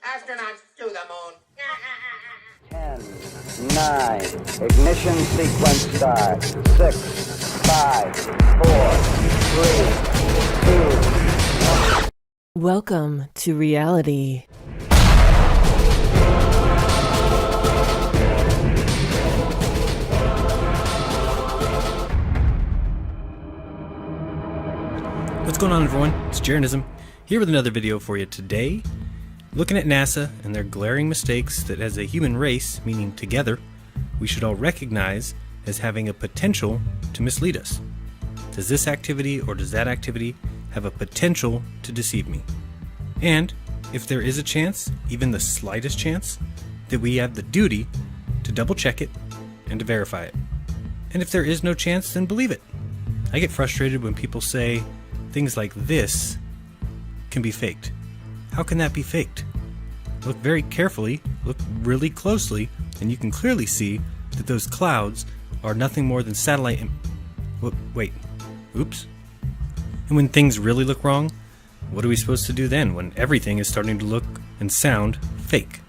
Astronauts to the moon. 10, 9, ignition sequence start. 6, 5, 4, 3, 2. Welcome to reality. What's going on, everyone? It's Jaronism, here with another video for you today. Looking at NASA and their glaring mistakes that as a human race, meaning together, we should all recognize as having a potential to mislead us. Does this activity or does that activity have a potential to deceive me? And if there is a chance, even the slightest chance, that we have the duty to double check it and to verify it. And if there is no chance, then believe it. I get frustrated when people say things like this can be faked. How can that be faked? Look very carefully, look really closely, and you can clearly see that those clouds are nothing more than satellite oops. And when things really look wrong, what are we supposed to do then when everything is starting to look and sound fake?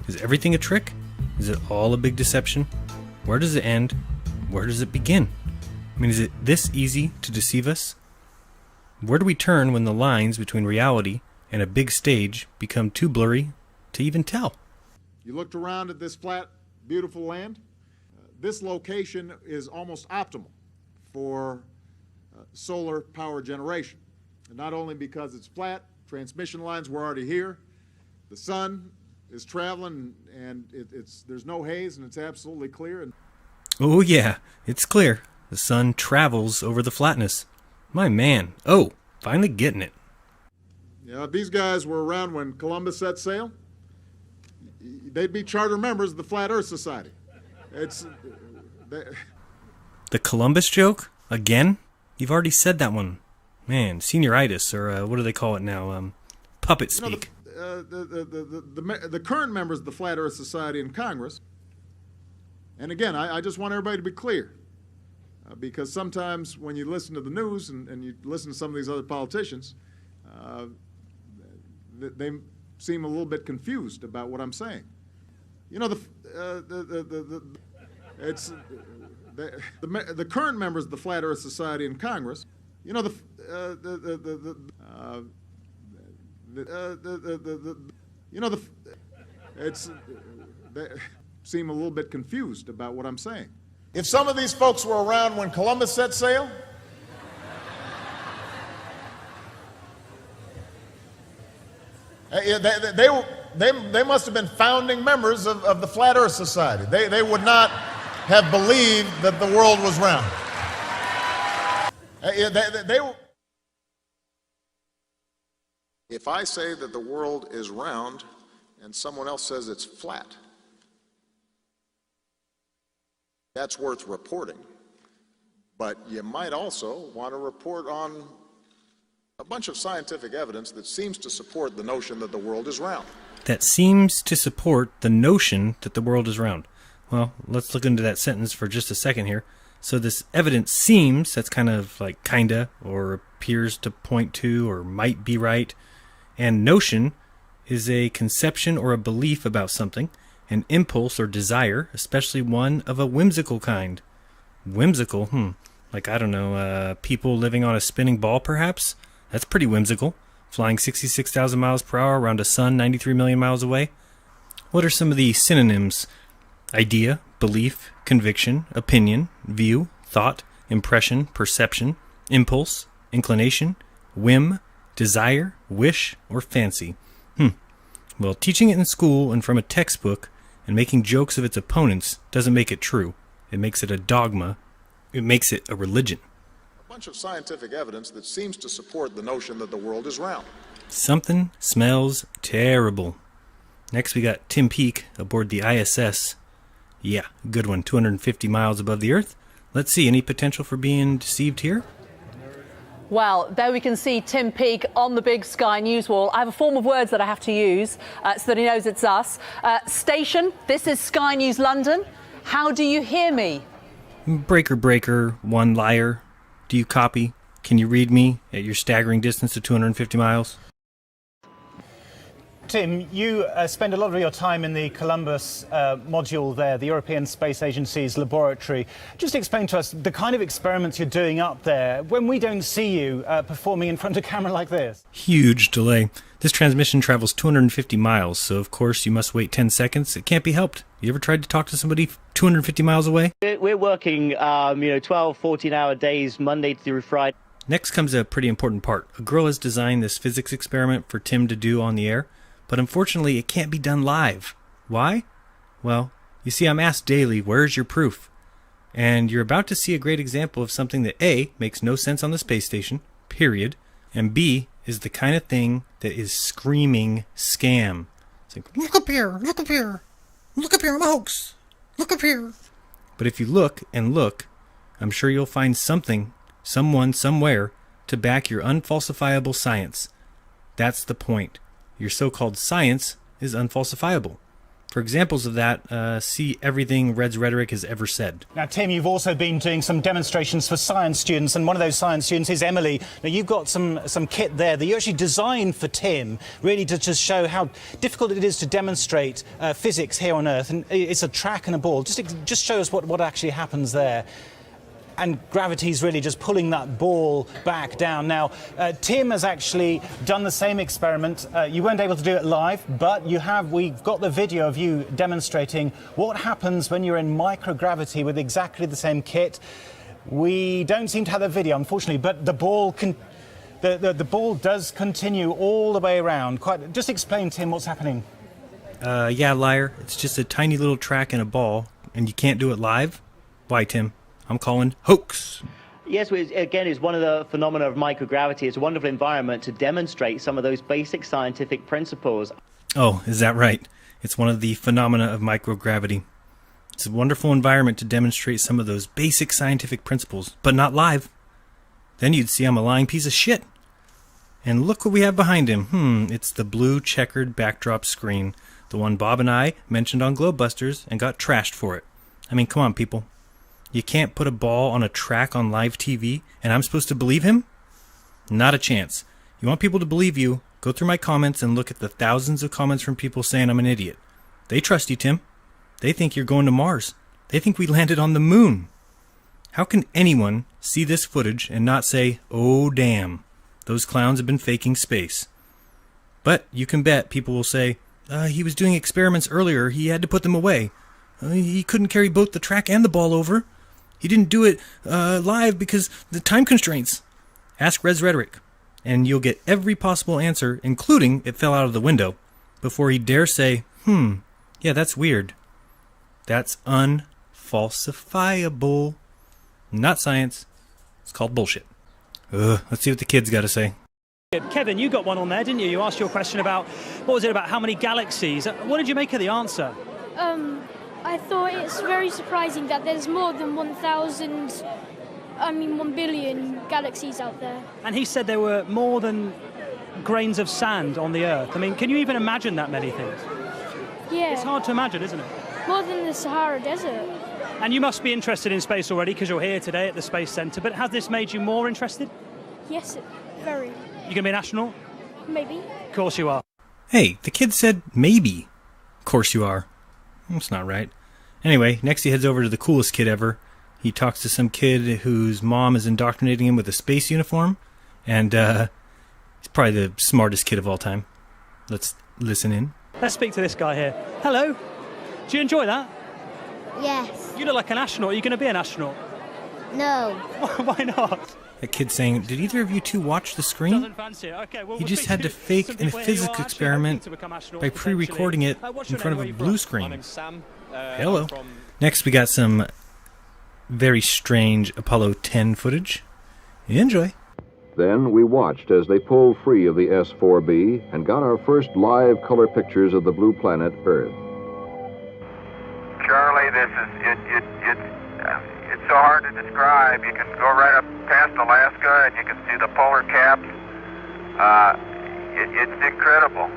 Is everything a trick? Is it all a big deception? Where does it end? Where does it begin? I mean, is it this easy to deceive us? Where do we turn when the lines between reality and a big stage become too blurry to even tell? You looked around at this flat, beautiful land. This location is almost optimal for solar power generation. And not only because it's flat, transmission lines were already here. The sun is traveling and there's no haze and it's absolutely clear. Oh yeah, it's clear. The sun travels over the flatness. My man. Oh, finally getting it. Yeah, if these guys were around when Columbus set sail, they'd be charter members of the Flat Earth Society. The Columbus joke? Again? You've already said that one. Man, senioritis, or what do they call it now? Puppet speak. The current members of the Flat Earth Society in Congress, and again, I just want everybody to be clear, because sometimes when you listen to the news and you listen to some of these other politicians, they seem a little bit confused about what I'm saying. You know, the current members of the Flat Earth Society in Congress, you know, they seem a little bit confused about what I'm saying. If some of these folks were around when Columbus set sail, they must have been founding members of the Flat Earth Society. They would not have believed that the world was round. If I say that the world is round and someone else says it's flat, that's worth reporting. But you might also want to report on a bunch of scientific evidence that seems to support the notion that the world is round. That seems to support the notion that the world is round. Well, let's look into that sentence for just a second here. So this evidence seems, that's kind of like kinda, or appears to point to, or might be right. And notion is a conception or a belief about something, an impulse or desire, especially one of a whimsical kind. Whimsical? Like, I don't know, people living on a spinning ball, perhaps? That's pretty whimsical. Flying 66,000 miles per hour around a sun 93 million miles away. What are some of the synonyms? Idea, belief, conviction, opinion, view, thought, impression, perception, impulse, inclination, whim, desire, wish, or fancy. Well, teaching it in school and from a textbook and making jokes of its opponents doesn't make it true. It makes it a dogma. It makes it a religion. A bunch of scientific evidence that seems to support the notion that the world is round. Something smells terrible. Next we got Tim Peake aboard the ISS. Yeah, good one, 250 miles above the Earth. Let's see, any potential for being deceived here? Well, there we can see Tim Peake on the big Sky News wall. I have a form of words that I have to use so that he knows it's us. Station, this is Sky News London. How do you hear me? Breaker, breaker, one liar. Do you copy? Can you read me at your staggering distance of 250 miles? Tim, you spend a lot of your time in the Columbus module there, the European Space Agency's laboratory. Just explain to us the kind of experiments you're doing up there when we don't see you performing in front of a camera like this. Huge delay. This transmission travels 250 miles, so of course you must wait 10 seconds. It can't be helped. You ever tried to talk to somebody 250 miles away? We're working, 12, 14-hour days, Monday through Friday. Next comes a pretty important part. A girl has designed this physics experiment for Tim to do on the air, but unfortunately it can't be done live. Why? Well, you see, I'm asked daily, where's your proof? And you're about to see a great example of something that A, makes no sense on the space station, period, and B, is the kind of thing that is screaming scam. It's like, look up here, look up here, look up here, I'm a hoax, look up here. But if you look and look, I'm sure you'll find something, someone, somewhere, to back your unfalsifiable science. That's the point. Your so-called science is unfalsifiable. For examples of that, see everything Red's Rhetoric has ever said. Now, Tim, you've also been doing some demonstrations for science students, and one of those science students is Emily. Now, you've got some kit there that you actually designed for Tim, really to just show how difficult it is to demonstrate physics here on Earth. And it's a track and a ball. Just show us what actually happens there. And gravity's really just pulling that ball back down. Now, Tim has actually done the same experiment. You weren't able to do it live, but we've got the video of you demonstrating what happens when you're in microgravity with exactly the same kit. We don't seem to have the video, unfortunately, but the ball the ball does continue all the way around. Just explain, Tim, what's happening. Yeah, liar. It's just a tiny little track and a ball, and you can't do it live? Why, Tim? I'm calling hoax. Yes, again, it's one of the phenomena of microgravity. It's a wonderful environment to demonstrate some of those basic scientific principles. Oh, is that right? It's one of the phenomena of microgravity. It's a wonderful environment to demonstrate some of those basic scientific principles, but not live. Then you'd see I'm a lying piece of shit. And look what we have behind him. It's the blue checkered backdrop screen, the one Bob and I mentioned on Globebusters and got trashed for it. I mean, come on, people. You can't put a ball on a track on live TV, and I'm supposed to believe him? Not a chance. You want people to believe you, go through my comments and look at the thousands of comments from people saying I'm an idiot. They trust you, Tim. They think you're going to Mars. They think we landed on the moon. How can anyone see this footage and not say, oh damn, those clowns have been faking space? But you can bet people will say, he was doing experiments earlier, he had to put them away. He couldn't carry both the track and the ball over. He didn't do it live because the time constraints. Ask Red's Rhetoric, and you'll get every possible answer, including it fell out of the window, before he dare say, yeah, that's weird. That's unfalsifiable. Not science. It's called bullshit. Let's see what the kids got to say. Kevin, you got one on there, didn't you? You asked your question about, what was it, about how many galaxies? What did you make of the answer? I thought it's very surprising that there's more than 1 billion galaxies out there. And he said there were more than grains of sand on the Earth. I mean, can you even imagine that many things? Yeah. It's hard to imagine, isn't it? More than the Sahara Desert. And you must be interested in space already because you're here today at the Space Centre, but has this made you more interested? Yes, very. You going to be an astronaut? Maybe. Of course you are. Hey, the kid said maybe. Of course you are. That's not right. Anyway, next he heads over to the coolest kid ever. He talks to some kid whose mom is indoctrinating him with a space uniform. And he's probably the smartest kid of all time. Let's listen in. Let's speak to this guy here. Hello. Do you enjoy that? Yes. You look like an astronaut. Are you going to be an astronaut? No. Why not? That kid saying, did either of you two watch the screen? Doesn't fancy it. Okay, well, He we'll just speak had to fake some a people here who physics are actually experiment hoping to become astronauts by pre-recording it potentially. in What's front your of a name? Where are you blue from? screen. My name's Sam. Hello. I'm from... Next we got some very strange Apollo 10 footage. Enjoy. Then we watched as they pulled free of the S-4B and got our first live color pictures of the blue planet Earth. Charlie, this is it's so hard to describe. You can go right up past Alaska and you can see the polar caps. It's incredible.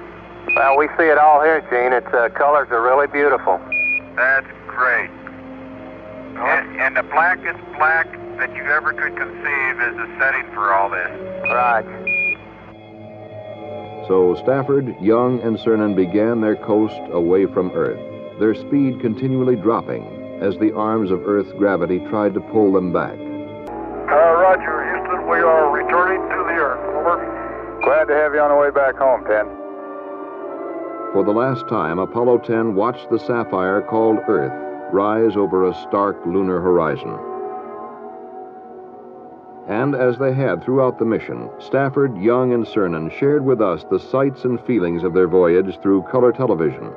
Well, we see it all here, Gene. Its colors are really beautiful. That's great. And the blackest black that you ever could conceive is the setting for all this. Right. So Stafford, Young, and Cernan began their coast away from Earth, their speed continually dropping as the arms of Earth's gravity tried to pull them back. Roger, Houston, we are returning to the Earth. Over. Glad to have you on the way back home, Ted. For the last time, Apollo 10 watched the sapphire called Earth rise over a stark lunar horizon. And as they had throughout the mission, Stafford, Young, and Cernan shared with us the sights and feelings of their voyage through color television.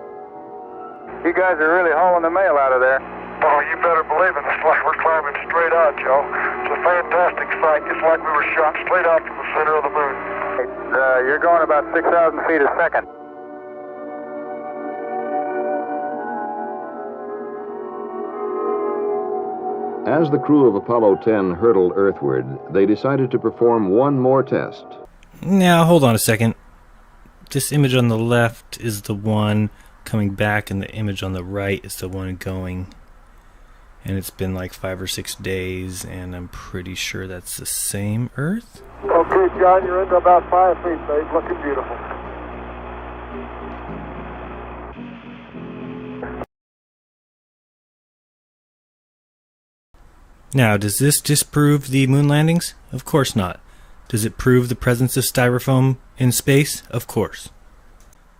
You guys are really hauling the mail out of there. Oh, you better believe it. It's like we're climbing straight out, Joe. It's a fantastic sight. It's like we were shot straight out from the center of the moon. You're going about 6,000 feet a second. As the crew of Apollo 10 hurtled earthward, they decided to perform one more test. Now, hold on a second. This image on the left is the one coming back, and the image on the right is the one going. And it's been like 5 or 6 days, and I'm pretty sure that's the same Earth. Okay, John, you're into about 5 feet, babe. Looking beautiful. Now, does this disprove the moon landings? Of course not. Does it prove the presence of styrofoam in space? Of course.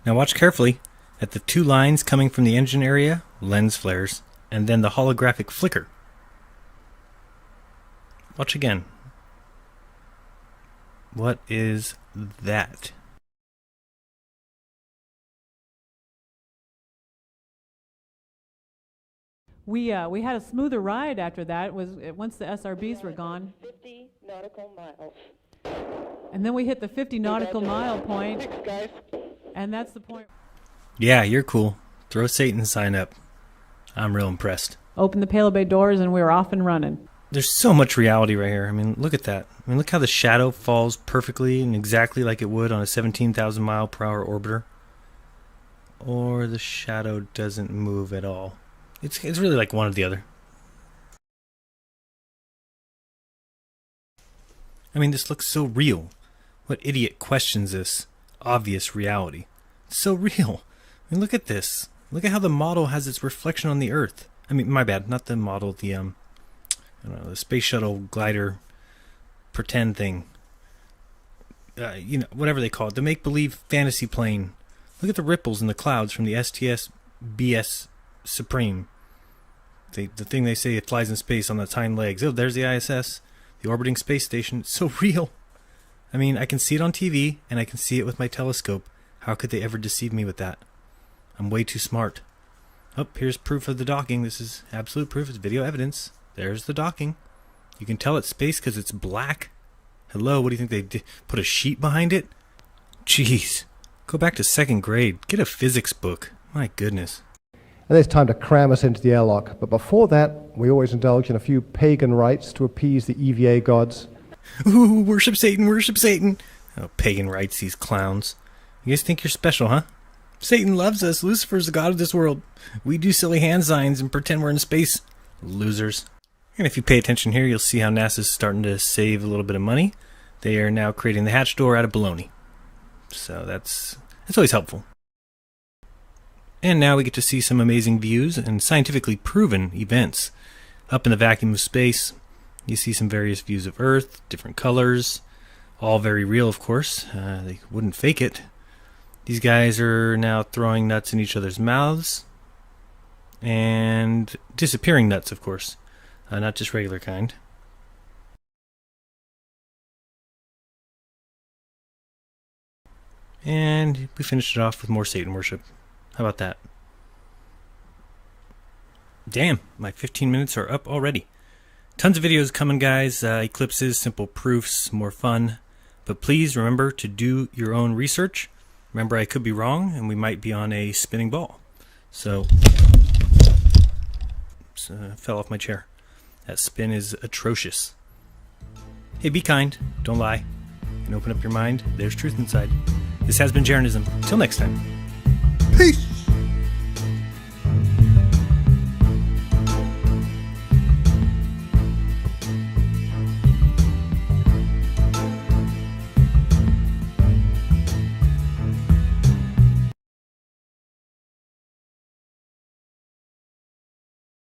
Now watch carefully at the 2 lines coming from the engine area, lens flares, and then the holographic flicker. Watch again. What is that? We had a smoother ride after that. Once the SRBs were gone. 50 nautical miles. And then we hit the 50 nautical mile point. Thanks, guys. And that's the point. Yeah, you're cool. Throw Satan's sign up. I'm real impressed. Open the Palo Bay doors and we were off and running. There's so much reality right here. I mean, look at that. I mean, look how the shadow falls perfectly and exactly like it would on a 17,000 mile per hour orbiter. Or the shadow doesn't move at all. It's really like one or the other. I mean, this looks so real. What idiot questions this obvious reality? It's so real. I mean, look at this. Look at how the model has its reflection on the Earth. I mean, my bad, not the model, the I don't know, the space shuttle glider pretend thing. You know, whatever they call it, the make-believe fantasy plane. Look at the ripples in the clouds from the STS BS Supreme. The thing they say it flies in space on its hind legs. Oh, there's the ISS, the orbiting space station. It's so real. I mean, I can see it on TV, and I can see it with my telescope. How could they ever deceive me with that? I'm way too smart. Oh, here's proof of the docking. This is absolute proof. It's video evidence. There's the docking. You can tell it's space because it's black. Hello, what do you think they did? Put a sheet behind it? Jeez. Go back to 2nd grade. Get a physics book. My goodness. And it's time to cram us into the airlock. But before that, we always indulge in a few pagan rites to appease the EVA gods. Ooh, worship Satan, worship Satan. Oh, pagan rites, these clowns. You guys think you're special, huh? Satan loves us. Lucifer's the god of this world. We do silly hand signs and pretend we're in space. Losers. And if you pay attention here, you'll see how NASA's starting to save a little bit of money. They are now creating the hatch door out of baloney. So that's always helpful. And now we get to see some amazing views and scientifically proven events. Up in the vacuum of space, you see some various views of Earth, different colors, all very real, of course. They wouldn't fake it. These guys are now throwing nuts in each other's mouths and disappearing nuts, of course, not just regular kind. And we finished it off with more Satan worship. How about that? Damn, my 15 minutes are up already. Tons of videos coming, guys. Eclipses, simple proofs, more fun. But please remember to do your own research. Remember, I could be wrong, and we might be on a spinning ball. So, fell off my chair. That spin is atrocious. Hey, be kind. Don't lie. And open up your mind. There's truth inside. This has been Jaronism. Till next time.